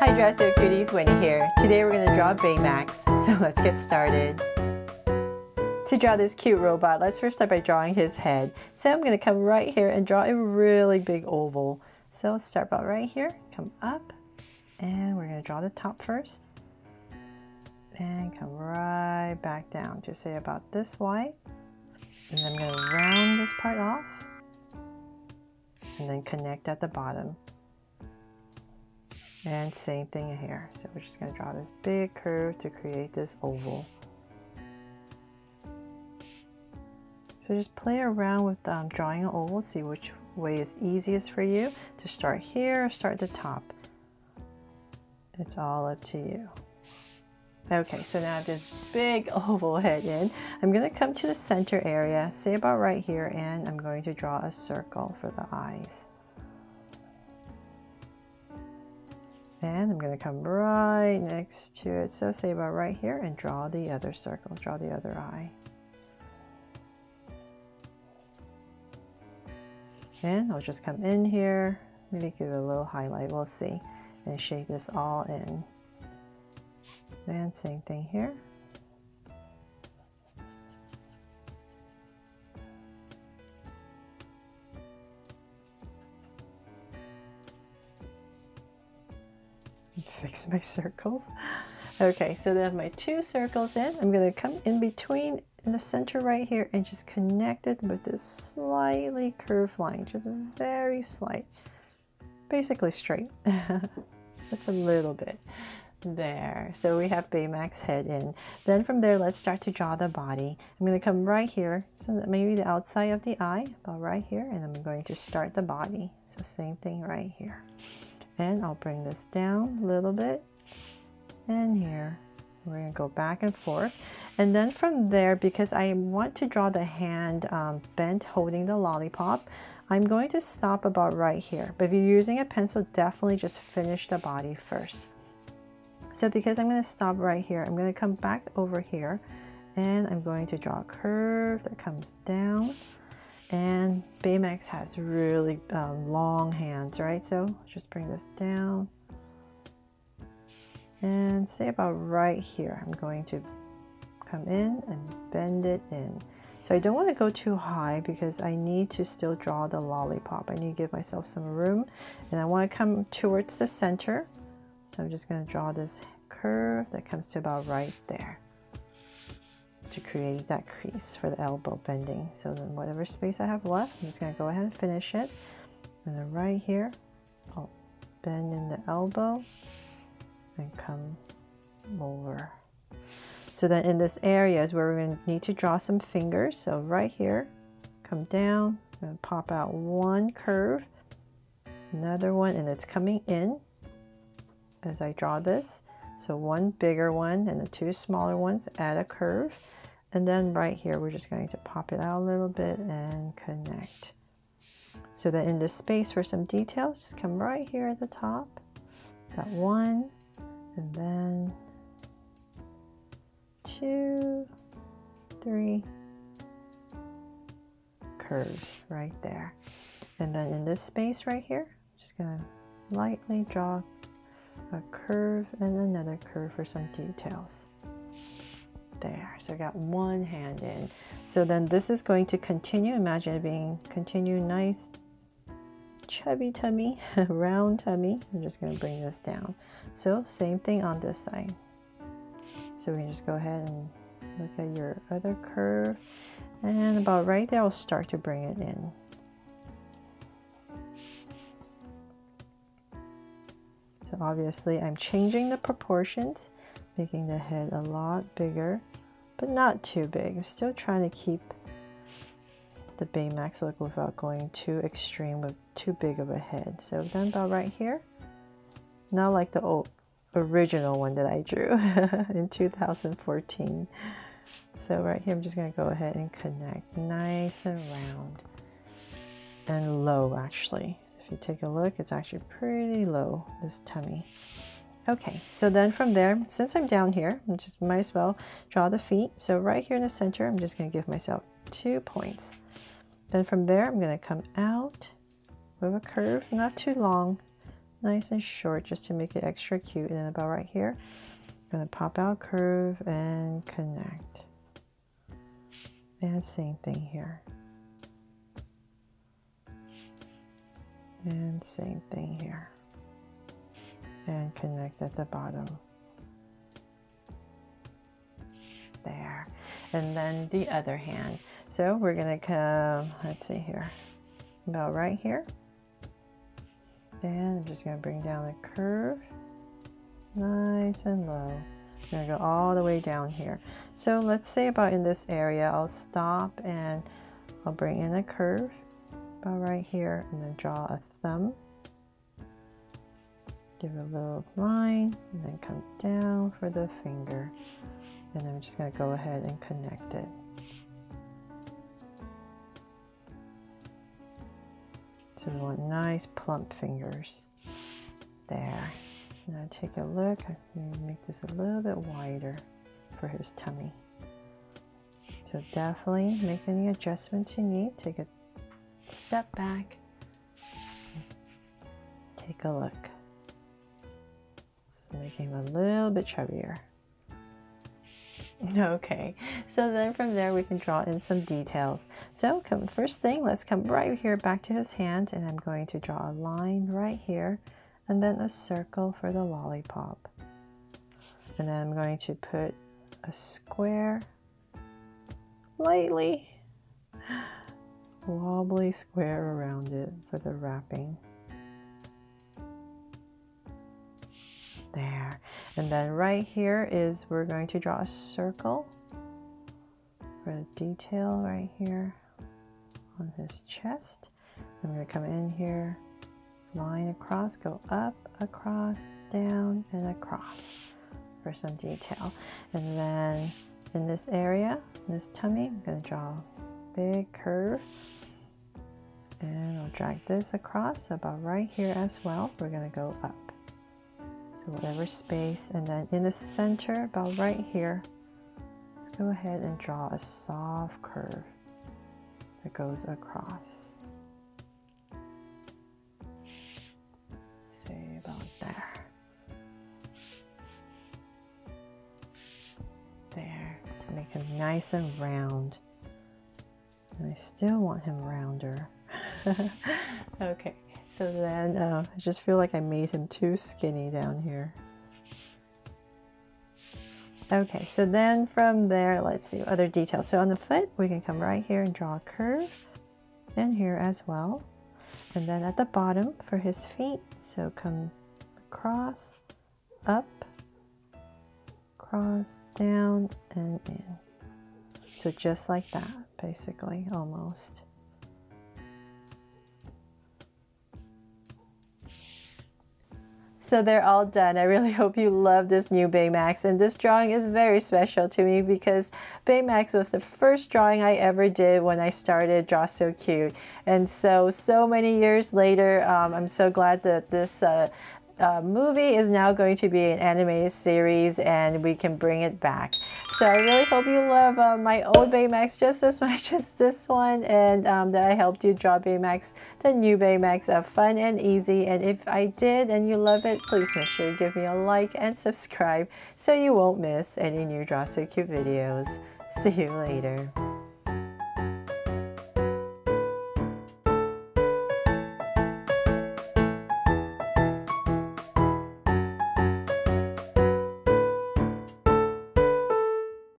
Hi Dress-Up Cuties, Winnie here. Today we're going to draw Baymax, so let's get started. To draw this cute robot, let's first start by drawing his head. So I'm going to come right here and draw a really big oval. So let's start about right here, come up, and we're going to draw the top first. And come right back down to say about this wide. And then I'm going to round this part off. And then connect at the bottom. And same thing here. So we're just going to draw this big curve to create this oval. So just play around with drawing an oval, see which way is easiest for you to start here or start at the top. It's all up to you. Okay, so now I have this big oval head in. I'm going to come to the center area, say about right here, and I'm going to draw a circle for the eyes. And I'm going to come right next to it, so say about right here, and draw the other circle, draw the other eye. And I'll just come in here, maybe give it a little highlight, we'll see, and shade this all in. And same thing here. Fix my circles. Okay, so then I have my two circles in. I'm going to come in between in the center right here and just connect it with this slightly curved line, just very slight, basically straight, just a little bit. There, so we have Baymax head in. Then from there, let's start to draw the body. I'm going to come right here, so that maybe the outside of the eye, about right here, and I'm going to start the body. So same thing right here. And I'll bring this down a little bit, and here. We're going to go back and forth. And then from there, because I want to draw the hand bent holding the lollipop, I'm going to stop about right here. But if you're using a pencil, definitely just finish the body first. So because I'm going to stop right here, I'm going to come back over here and I'm going to draw a curve that comes down. And Baymax has really long hands, right? So just bring this down and say about right here, I'm going to come in and bend it in. So I don't want to go too high because I need to still draw the lollipop. I need to give myself some room and I want to come towards the center. So I'm just going to draw this curve that comes to about right there to create that crease for the elbow bending. So then whatever space I have left, I'm just going to go ahead and finish it. And then right here, I'll bend in the elbow and come over. So then in this area is where we're going to need to draw some fingers. So right here, come down, and pop out one curve, another one, and it's coming in as I draw this. So one bigger one and the two smaller ones, add a curve. And then right here, we're just going to pop it out a little bit and connect. So that in this space for some details, just come right here at the top, that one, and then 2, 3 curves right there. And then in this space right here, I'm just going to lightly draw a curve and another curve for some details. There, so I got one hand in. So then this is going to continue, imagine it being continue nice chubby tummy, round tummy. I'm just going to bring this down. So same thing on this side. So we can just go ahead and look at your other curve, and about right there I'll start to bring it in. So obviously I'm changing the proportions, making the head a lot bigger, but not too big. I'm still trying to keep the Baymax look without going too extreme with too big of a head. So then about right here, not like the old original one that I drew in 2014. So right here I'm just going to go ahead and connect nice and round and low actually. If you take a look, it's actually pretty low, this tummy. Okay, so then from there, since I'm down here, I just might as well draw the feet. So right here in the center, I'm just going to give myself 2 points. Then from there, I'm going to come out with a curve, not too long, nice and short just to make it extra cute. And then about right here, I'm going to pop out, curve, and connect. And same thing here. And same thing here. And connect at the bottom. There. And then the other hand. So we're going to come, let's see here, about right here. And I'm just going to bring down a curve, nice and low. I'm going to go all the way down here. So let's say about in this area, I'll stop and I'll bring in a curve about right here and then draw a thumb. Give it a little line and then come down for the finger. And then I'm just going to go ahead and connect it. So we want nice plump fingers. There. So now take a look. I'm going to make this a little bit wider for his tummy. So definitely make any adjustments you need. Take a step back. Take a look. So make him a little bit chubbier. Okay, so then from there we can draw in some details. So first thing, let's come right here back to his hand, and I'm going to draw a line right here and then a circle for the lollipop. And then I'm going to put a square, lightly wobbly square around it for the wrapping. There. And then right here is we're going to draw a circle for the detail right here on his chest. I'm going to come in here, line across, go up, across, down, and across for some detail. And then in this area, this tummy, I'm going to draw a big curve. And I'll drag this across about right here as well. We're going to go up. So whatever space, and then in the center, about right here, let's go ahead and draw a soft curve that goes across. Say about there. There, to make him nice and round. And I still want him rounder. Okay. So then I just feel like I made him too skinny down here. Okay, so then from there, let's see other details. So on the foot, we can come right here and draw a curve, and here as well. And then at the bottom for his feet, so come across, up, cross, down, and in. So just like that, basically, almost. So they're all done. I really hope you love this new Baymax, and this drawing is very special to me because Baymax was the first drawing I ever did when I started Draw So Cute. And so many years later, I'm so glad that this movie is now going to be an animated series and we can bring it back. So I really hope you love my old Baymax just as much as this one, and that I helped you draw Baymax, the new Baymax, fun and easy. And if I did and you love it, please make sure you give me a like and subscribe so you won't miss any new Draw So Cute videos. See you later.